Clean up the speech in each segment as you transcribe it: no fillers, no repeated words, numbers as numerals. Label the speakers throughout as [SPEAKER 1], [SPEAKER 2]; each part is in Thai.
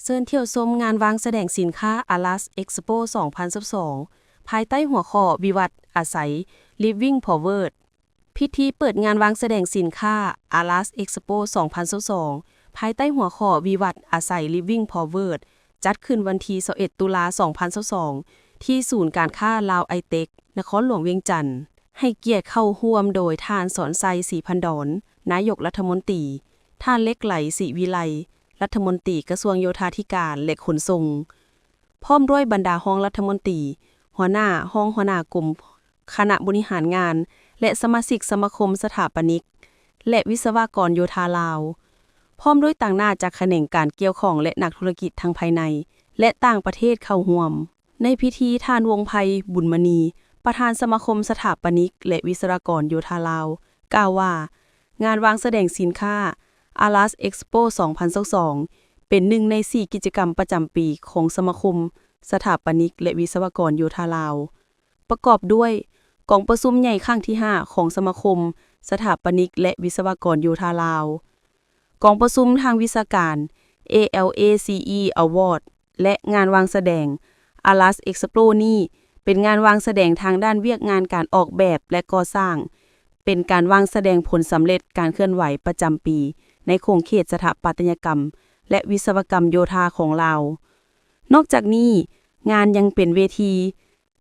[SPEAKER 1] เชิญเที่ยวชมงานวางแสดงสินค้า Alas Expo 2022 ภายใต้หัวข้อวิวัฒน์อาศัย Living Forward พิธีเปิดงานวางแสดงสินค้า Alas Expo 2022 ภายใต้หัวข้อวิวัฒน์อาศัย Living Forward จัดขึ้นวันที่21 ตุลาคม 2022 ที่ศูนย์การค้าลาวไอเทคนครหลวงเวียงจันทน์ให้เกียรติเข้าร่วมโดยท่านสอนไซ ศรีพันดร นายกรัฐมนตรี ท่านเล็กไหล ศิวิไลรัฐมนตรีกระทรวงโยธาธิการและขนส่งพร้อมด้วยบรรดาห้องรัฐมนตรีหัวหน้าห้องหัวหน้ากลุ่มคณะบริหารงานและสมาชิกสมาคมสถาปนิกและวิศวกรโยธาลาวพร้อมด้วยต่างหน้าจากแขนงการเกี่ยวข้องและนักธุรกิจทางภายในและต่างประเทศเข้าร่วมในพิธีท่านวงไพบุญมณีประธานสมาคมสถาปนิกและวิศวกรโยธาลาวกล่าวว่างานวางแสดงสินค้าAlas Expo 2022 เป็นหนึ่งใน 4 กิจกรรมประจำปีของสมาคมสถาปนิกและวิศวกรโยธาลาวประกอบด้วยกองประชุมใหญ่ครั้งที่ 5 ของสมาคมสถาปนิกและวิศวกรโยธาลาวกองประชุมทางวิชาการ ALACE Award และงานวางแสดง Alas Expo นี้เป็นงานวางแสดงทางด้านเวียกงานการออกแบบและก่อสร้างเป็นการวางแสดงผลสำเร็จการเคลื่อนไหวประจำปีในโครงเขตสถาปัตยกรรมและวิศวกรรมโยธาของลาวนอกจากนี้งานยังเป็นเวที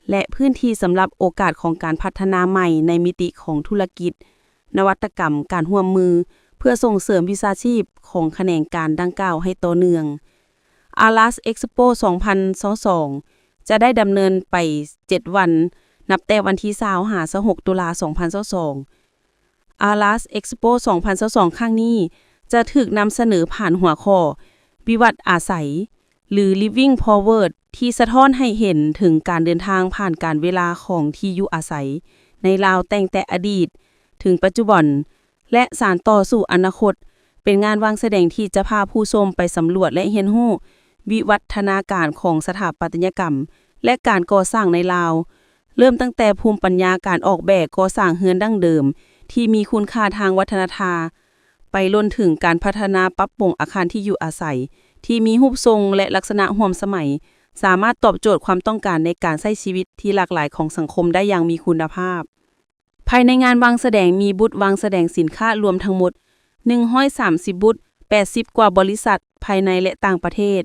[SPEAKER 1] และพื้นที่สำหรับโอกาสของการพัฒนาใหม่ในมิติของธุรกิจนวัตกรรมการร่วมมือเพื่อส่งเสริมวิชาชีพของแขนงการดังกล่าวให้ต่อเนื่อง Alas Expo 2022 จะได้ดำเนินไป 7 วันนับแต่วันที่26 ตุลาคม 2022 Alas Expo 2022 ครั้งนี้จะถูกนำเสนอผ่านหัวข้อวิวัฒน์อาศัยหรือ Living Forward ที่สะท้อนให้เห็นถึงการเดินทางผ่านการเวลาของที่อยู่อาศัยในลาวตั้งแต่อดีตถึงปัจจุบันและสานต่อสู่อนาคตเป็นงานวางแสดงที่จะพาผู้ชมไปสำรวจและเรียนรู้วิวัฒนาการของสถาปัตยกรรมและการก่อสร้างในลาวเริ่มตั้งแต่ภูมิปัญญาการออกแบบก่อสร้างเรือนดั้งเดิมที่มีคุณค่าทางวัฒนธรรมไปล้นถึงการพัฒนาปรับปรุงอาคารที่อยู่อาศัยที่มีรูปทรงและลักษณะร่วมสมัยสามารถตอบโจทย์ความต้องการในการใช้ชีวิตที่หลากหลายของสังคมได้อย่างมีคุณภาพภายในงานวางแสดงมีบูธวางแสดงสินค้ารวมทั้งหมด130บูธ80 กว่าบริษัทภายในและต่างประเทศ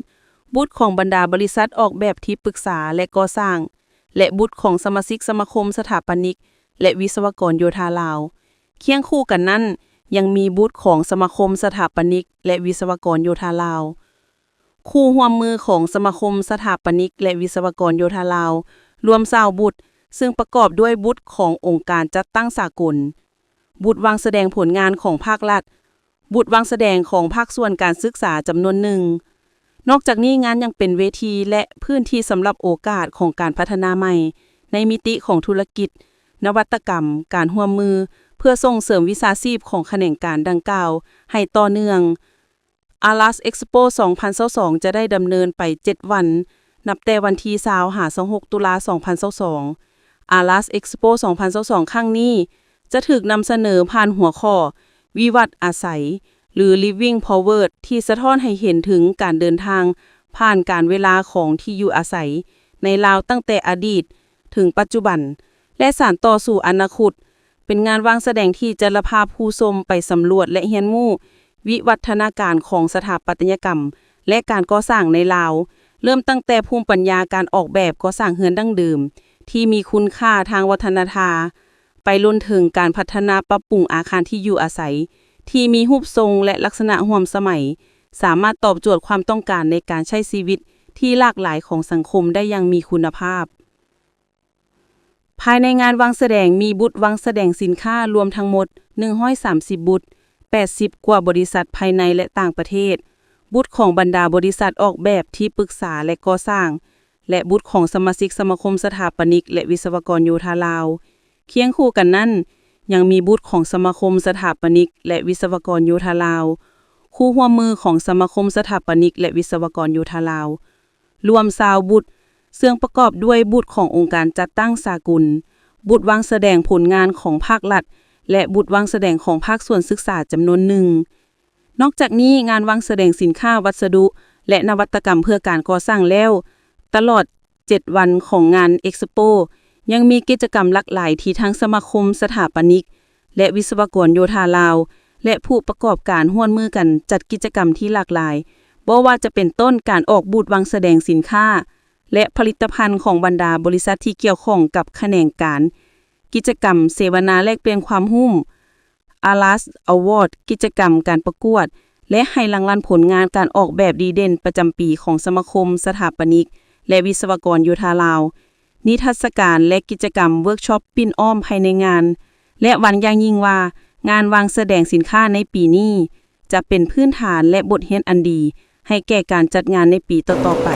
[SPEAKER 1] บูธของบรรดาบริษัทออกแบบที่ปรึกษาและก่อสร้างและบูธของสมาชิกสมาคมสถาปนิกและวิศวกรโยธาลาวเคียงคู่กันนั้นยังมีบูธของสมาคมสถาปนิกและวิศวกรโยธาลาวคู่ร่วมมือของสมาคมสถาปนิกและวิศวกรโยธาลาวรวม20บูธซึ่งประกอบด้วยบูธขององค์การจัดตั้งสากลบูธวางแสดงผลงานของภาครัฐบูธวางแสดงของภาคส่วนการศึกษาจำนวนหนึ่งนอกจากนี้งานยังเป็นเวทีและพื้นที่สำหรับโอกาสของการพัฒนาใหม่ในมิติของธุรกิจนวัตกรรมการร่วมมือเพื่อส่งเสริมวิชาชีพของแขนงการดังกล่าวให้ต่อเนื่อง Alas Expo 2022 จะได้ดำเนินไป 7 วันนับแต่วันที่26 ตุลาคม 2022 Alas Expo 2022 ครั้งนี้จะถูกนำเสนอผ่านหัวข้อวิวัฒน์อาศัยหรือ Living Forward ที่สะท้อนให้เห็นถึงการเดินทางผ่านการเวลาของที่อยู่อาศัยในลาวตั้งแต่อดีตถึงปัจจุบันและสานต่อสู่อนาคตเป็นงานวางแสดงที่จะพาผู้ชมไปสำรวจและเรียนรู้วิวัฒนาการของสถาปัตยกรรมและการก่อสร้างในลาวเริ่มตั้งแต่ภูมิปัญญาการออกแบบก่อสร้างเรือนดั้งเดิมที่มีคุณค่าทางวัฒนธรรมไปล้นถึงการพัฒนาปรับปรุงอาคารที่อยู่อาศัยที่มีรูปทรงและลักษณะร่วมสมัยสามารถตอบโจทย์ความต้องการในการใช้ชีวิตที่หลากหลายของสังคมได้อย่างมีคุณภาพภายในงานวางแสดงมีบูธวางแสดงสินค้ารวมทั้งหมด130บูธ80 กว่าบริษัทภายในและต่างประเทศบูธของบรรดาบริษัทออกแบบที่ปรึกษาและก่อสร้างและบูธของสมาชิกสมาคมสถาปนิกและวิศวกรโยธาลาวเคียงคู่กันนั้นยังมีบูธของสมาคมสถาปนิกและวิศวกรโยธาลาวคู่ร่วมมือของสมาคมสถาปนิกและวิศวกรโยธาลาวรวม20บูธซึ่งประกอบด้วยบูธขององค์การจัดตั้งสากลบูธวางแสดงผลงานของภาครัฐและบูธวางแสดงของภาคส่วนศึกษาจำนวนหนึ่งนอกจากนี้งานวางแสดงสินค้าวัสดุ และนวัตกรรมเพื่อการก่อสร้างแล้ว ตลอด 7 วันของงาน Expo ยังมีกิจกรรมหลากหลายที่ทั้งสมาคมสถาปนิกและวิศวกรโยธาลาวและผู้ประกอบการร่วมมือกันจัดกิจกรรมที่หลากหลายบ่ว่าจะเป็นต้นการออกบูธวางแสดงสินค้าและผลิตภัณฑ์ของบรรดาบริษัทที่เกี่ยวข้องกับแขนงการกิจกรรมเสวนาแลกเปลี่ยนความรู้ ALAS Award กิจกรรมการประกวดและให้รางวัลผลงานการออกแบบดีเด่นประจำปีของสมาคมสถาปนิกและวิศวกรโยธาลาวนิทรรศการและกิจกรรมเวิร์กช็อปปิ้นอ้อมภายในงานและหวังอย่างยิ่งว่างานวางแสดงสินค้าในปีนี้จะเป็นพื้นฐานและบทเรียนอันดีให้แก่การจัดงานในปีต่อๆไป